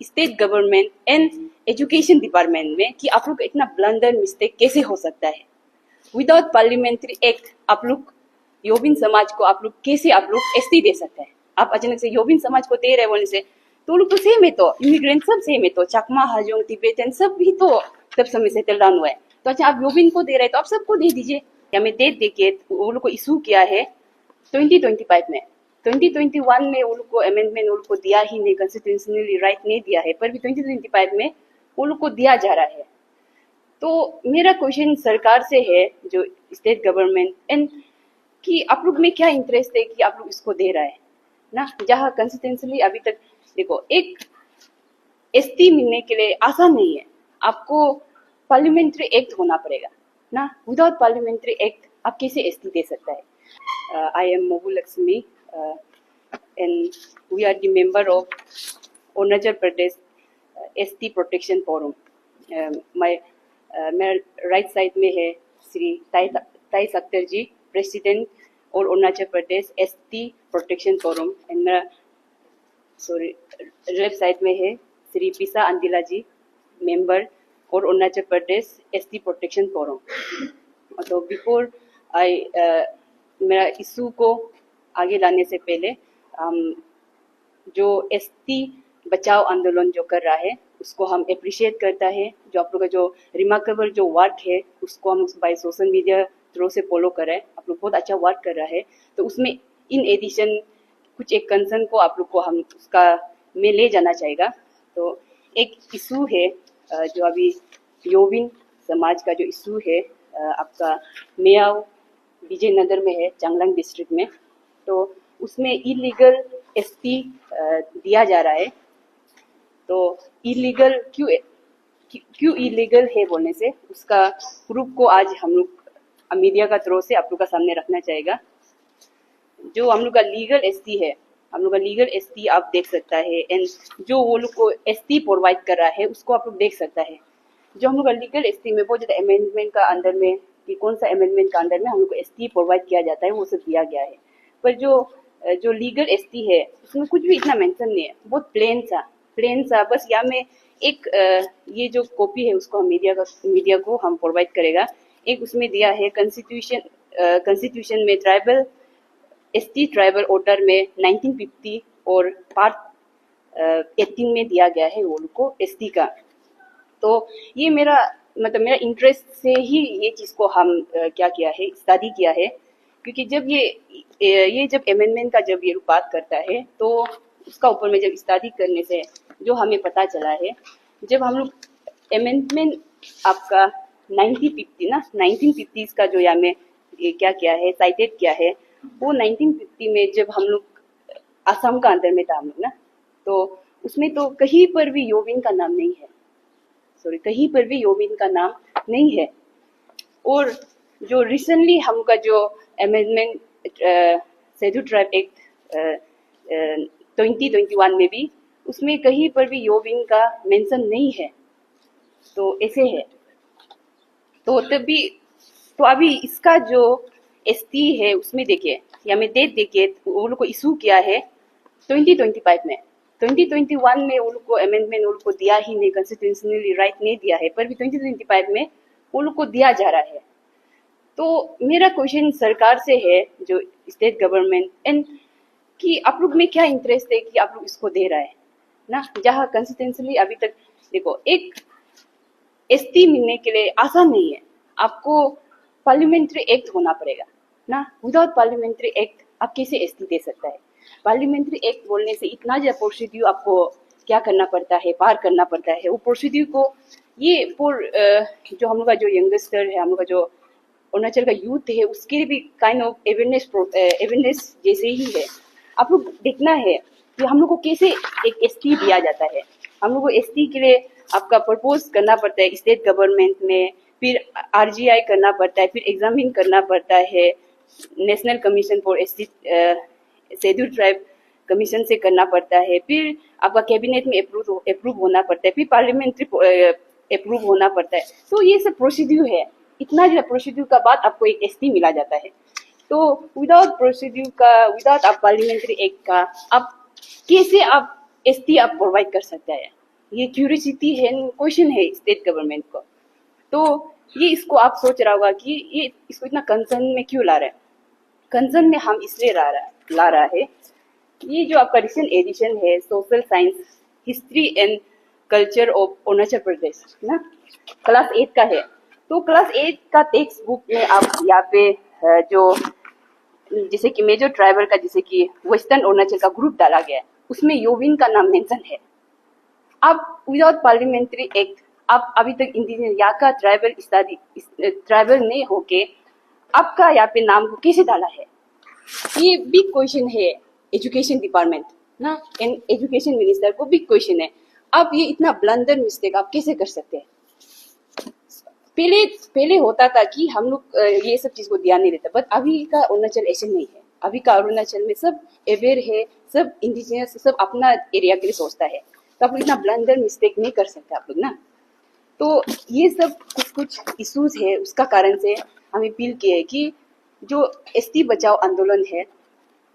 State government and education department में कि आप लोग का इतना ब्लंडर मिस्टेक कैसे हो सकता है। विदाउट पार्लियामेंट्री एक्ट आप लोग योबिन समाज को आप लोग कैसे आप लोग एसटी दे सकते हैं। आप अचानक से योबिन समाज को दे रहे बोलने से तो लोग तो सेम है, तो इमिग्रेंट सब सेम है, तो चकमा हाजोंग तिब्बतन सब भी तो तब समय से सेटल डाउन हुआ है। तो अच्छा आप योबिन को दे रहे तो आप सबको दे दीजिए। या मैं डेट देके वो लोग को इशू किया है 2025 में। 2021 में वो लोग को अमेंडमेंट वो लोग को दिया ही नहीं, कॉन्स्टिट्यूशनली राइट नहीं दिया है, पर भी 2025 में वो लोग को दिया जा रहा है। तो मेरा क्वेश्चन सरकार से है, जो स्टेट गवर्नमेंट एंड, कि आप लोग में क्या इंटरेस्ट है कि आप लोग इसको दे रहा है ना, जहाँ कंसिस्टेंसली अभी तक देखो एक एसटी मिलने के लिए आसान नहीं है, आपको पार्लियामेंट्री एक्ट होना पड़ेगा ना। विदाउट पार्लियामेंट्री एक्ट आप कैसे एसटी दे सकता है। I am Mobu Lakshmi and we are the member of Arunachal Pradesh ST Protection Forum. मेरा राइट साइड में है श्री ताई अख्तर जी, प्रेसिडेंट और Arunachal Pradesh ST protection forum, and मेरा लेफ्ट साइड में है श्री पिसा अंदिला जी, मेंबर और Arunachal Pradesh ST protection forum. तो बिफोर आई मेरा इशू को आगे लाने से पहले जो ST बचाओ आंदोलन जो कर रहा है उसको हम अप्रिशिएट करता है। जो आप लोग का जो रिमार्केबल जो वर्क है उसको हम बाय सोशल मीडिया थ्रू से फॉलो कर रहे हैं। आप लोग बहुत अच्छा वर्क कर रहा है। तो उसमें इन एडिशन कुछ एक कंसर्न को आप लोग को हम उसका में ले जाना चाहेगा। तो एक इशू है जो अभी योबिन समाज का जो इशू है आपका मेयाव विजयनगर में है, चांगलांग डिस्ट्रिक्ट में। तो उसमें इलीगल ST दिया जा रहा है। तो इलीगल क्यों इलीगल है बोलने से उसका प्रूफ को आज हम लोग मीडिया का थ्रू से आप लोग का सामने रखना चाहेगा। जो हम लोग का लीगल ST है, हम लोग का लीगल ST आप देख सकता है, एंड जो वो लोग को ST प्रोवाइड कर रहा है उसको आप लोग देख सकता है। जो हम लोग का लीगल ST में बहुत ज़्यादा अमेंडमेंट का अंदर में कि कौन सा अमेंडमेंट का अंदर में हम लोग को ST प्रोवाइड किया जाता है वो सब दिया गया है। पर जो लीगल ST है उसमें कुछ भी इतना मेंशन नहीं है, बहुत प्लेन सा बस। या में एक ये जो कॉपी है उसको हम मीडिया को हम प्रोवाइड करेगा। एक उसमें दिया है कॉन्स्टिट्यूशन में ट्राइबल ST ट्राइबल ऑर्डर में 1950 और पार्ट 18 में दिया गया है वो लोग को ST का। तो ये मेरा इंटरेस्ट से ही ये चीज़ को हम क्या किया है, स्टडी किया है। क्योंकि जब ये जब अमेंडमेंट का जब ये बात करता है तो उसका ऊपर में जब स्टडी करने से जो हमें पता चला है, जब हम लोग अमेंडमेंट आपका 1950s का जो या में क्या किया है, साइटेड किया है, वो 1950 में जब हम लोग असम का अंदर में था हम लोग ना, तो उसमें तो कहीं पर भी योबिन का नाम नहीं है, कहीं पर भी योबिन का नाम नहीं है। और जो रिसेंटली हमका जो अमेंडमेंट शेड्यूल ट्राइब एक्ट 2021 में भी उसमें कहीं पर भी योबिन का मेंशन नहीं है। तो ऐसे है। तो अभी इसका जो ST है उसमें देखिए, या मैं डेट देखिए वो लोग को इशू किया है 2025 में। 2021 में वो लोग को अमेंडमेंट वो लोग को दिया ही नहीं, कॉन्स्टिट्यूशनली राइट नहीं दिया है, पर भी 2025 में वो लोग को दिया जा रहा है। तो मेरा क्वेश्चन सरकार से है, जो स्टेट गवर्नमेंट एंड, कि आप लोग में क्या इंटरेस्ट है कि आप लोग इसको दे रहा है ना, जहाँ कंसिस्टेंसली अभी तक देखो एक ST मिलने के लिए आसान नहीं है, आपको पार्लियामेंट्री एक्ट होना पड़ेगा ना। विदाउट पार्लियामेंट्री एक्ट आप कैसे ST दे सकता है। पार्लियामेंट्री एक्ट बोलने से इतना ज़्यादा प्रोसीड्यूर आपको क्या करना पड़ता है, पार करना पड़ता है। वो प्रोसीड्यूर को ये जो हम लोग का जो यंगस्टर है, हम लोग का जो अरुणाचल का यूथ है, उसके लिए भी काइंड ऑफ अवेयरनेस जैसे ही है। आप लोग देखना है कि हम लोग को कैसे एक ST दिया जाता है। हम लोग को ST के लिए आपका प्रपोज करना पड़ता है स्टेट गवर्नमेंट में, फिर RGI करना पड़ता है, फिर एग्जामिन करना पड़ता है national commission for ST schedule tribe commission से करना पड़ता है, फिर आपका कैबिनेट में अप्रूव होना पड़ता है, फिर पार्लियामेंट्री अप्रूव होना पड़ता है। तो ये सब प्रोसीड्यूर है। इतना जो प्रोसीड्यूर का बाद आपको एक ST मिला जाता है। तो विदाउट प्रोसीड्यूर का, विदाउट आप पार्लियामेंट्री एक्ट का, आप कैसे आप ST आप प्रोवाइड कर सकते हैं। ये क्यूरियोसिटी है, क्वेश्चन है स्टेट गवर्नमेंट को। तो ये इसको आप सोच रहा होगा कि ये इसको इतना कंसर्न में क्यों ला रहा है। कंसर्न में हम इसलिए ला रहा है, ये जो आपका रिसेंट एडिशन है social science history and culture of Arunachal Pradesh ना, क्लास 8 का है। तो क्लास 8 का टेक्स्ट बुक में आप यहाँ पे जो जैसे कि मेजर ट्राइबल का जैसे कि वेस्टर्न अरुणाचल का ग्रुप डाला गया है, उसमें योबिन का नाम मेंशन है। आप विदाउट पार्लियामेंट्री एक्ट आप अभी तक इंडिजिनियस यहाँ का ट्राइबल स्टडी ट्राइबल नहीं होके आपका यहाँ पे नाम को कैसे डाला है, ये बिग क्वेश्चन है एजुकेशन डिपार्टमेंट ना, एंड एजुकेशन मिनिस्टर को बिग क्वेश्चन है। आप ये इतना ब्लंडर मिस्टेक आप कैसे कर सकते हैं। पहले होता था कि हम लोग ये सब चीज को ध्यान नहीं देता, बट अभी का अरुणाचल ऐसे नहीं है। अभी का अरुणाचल में सब अवेयर है, सब इंडिजिनियस, सब अपना एरिया के लिए सोचता है। तो आप इतना ब्लंडर मिस्टेक नहीं कर सकते आप लोग ना। तो ये सब कुछ इश्यूज है, उसका कारण से हम अपील किए है कि जो एसटी बचाओ आंदोलन है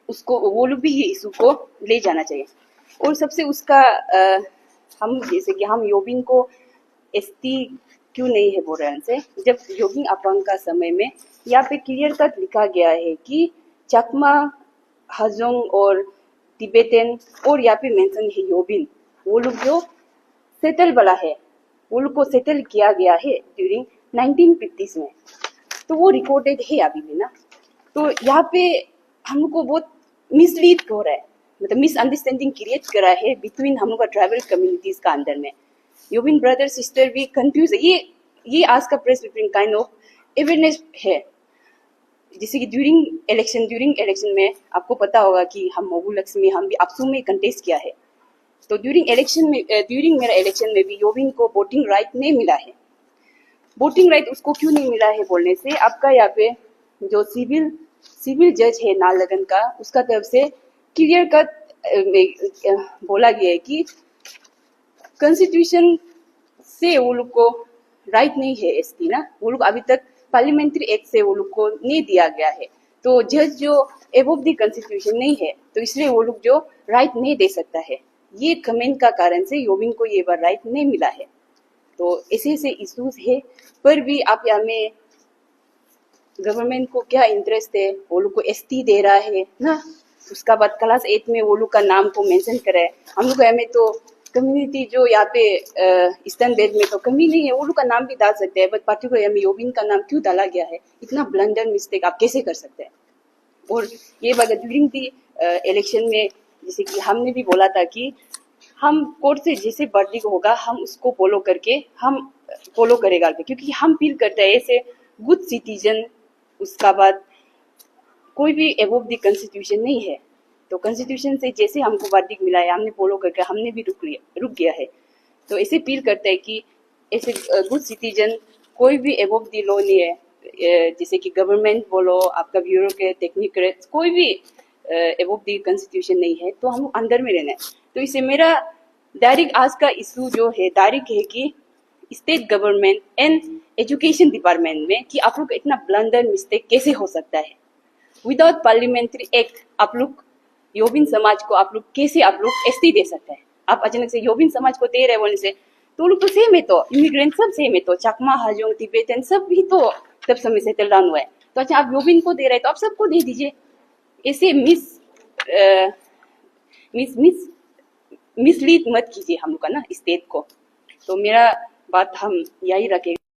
उसको वो लोग भी ये इशू को ले जाना चाहिए। और सबसे उसका हम जैसे कि हम योबिन को एसटी क्यों नहीं है बोल रहे हैं, जब योगिंग अपांग का समय में यहाँ पे क्लियर कट लिखा गया है कि चकमा, हाजोंग और तिब्बतन और यहाँ पे मेंशन है योबिन, वो लोग जो सेटल वाला है वो लोग को सेटल किया गया है ड्यूरिंग 1950s में। तो वो रिकॉर्डेड है अभी भी ना। तो यहाँ पे हम लोग को बहुत मिसलीड हो रहा है, मतलब मिसअंडरस्टैंडिंग क्रिएट करा है बिटवीन हम लोग का ट्राइबल कम्युनिटीज का अंदर में। योबिन ब्रदर सिस्टर भी कंफ्यूज है। ये आज का press briefing kind of awareness है। जैसे कि ड्यूरिंग इलेक्शन में आपको पता होगा कि हम मोबू लक्ष्मी हम भी अपसू में कंटेस्ट किया है। तो ड्यूरिंग मेरा इलेक्शन में भी योबिन को वोटिंग राइट नहीं मिला है। वोटिंग राइट उसको क्यों नहीं मिला है बोलने से आपका यहाँ पे जो सिविल जज है नालगन का, उसका तरफ से क्लियर कट बोला गया है कि कॉन्स्टिट्यूशन से वो लोग को राइट नहीं है एसटी ना, वो लोग अभी तक पार्लियामेंट्री एक्ट से वो लोग को नहीं दिया गया है। तो जज जो एबव द कॉन्स्टिट्यूशन नहीं है, तो इसलिए वो लोग जो राइट नहीं दे सकता है। ये कमेंट का कारण से योबिन को ये बार राइट नहीं मिला है। तो ऐसे इश्यूज है, पर भी आप यहाँ में गवर्नमेंट को क्या इंटरेस्ट है, वो लोग को एसटी दे रहा है ना। उसका बाद क्लास 8 में वो लोग का नाम को मेंशन करे। हम लोग में तो कम्युनिटी जो यहाँ पे ईस्टर्न बेल्ट में तो कमी नहीं है, वो लोग का नाम भी डाल सकते हैं, बट पार्टिकुलर यहाँ में योबिन का नाम क्यों डाला गया है, इतना ब्लंडर मिस्टेक आप कैसे कर सकते हैं। और ये बात ड्यूरिंग दी इलेक्शन में जैसे कि हमने भी बोला था कि हम कोर्ट से जैसे वर्डिक्ट होगा हम उसको फॉलो करेगा, क्योंकि हम फील करते हैं ऐसे गुड सिटीजन। उसका बाद कोई भी एबव द कॉन्स्टिट्यूशन नहीं है, तो कॉन्स्टिट्यूशन से जैसे हमको वर्डिक्ट मिला है हमने फॉलो करके हमने भी रुक गया है। तो ऐसे फील करते हैं कि ऐसे गुड सिटीजन कोई भी एबव द लॉ नहीं है। जैसे कि गवर्नमेंट बोलो, आपका ब्यूरोक्रेट, टेक्निक्रेट, कोई भी एबव द कॉन्स्टिट्यूशन नहीं है, तो हम अंदर में रहना है। तो इसे मेरा डायरेक्ट आज का इशू जो है डायरेक्ट है कि state government and education department में कि आप लोग इतना ब्लंडर मिस्टेक कैसे हो सकता है। विदाउट पार्लियामेंट्री एक्ट आप लोग योबिन समाज को आप लोग कैसे एसटी दे सकते हैं। आप अचानक से योबिन समाज को दे रहे बोलने से तो लोग तो सेम है, तो इमिग्रेंट सब सेम है, तो चकमा, हाजोंग, तिब्बतन सब भी तो तब समय से सेटल हुआ है। तो अच्छा आप योबिन को दे रहे तो आप सबको दे दीजिए। ऐसे मिसलीड मत कीजिए हम लोग का ना स्टेट को। तो मेरा बात हम यही रखें।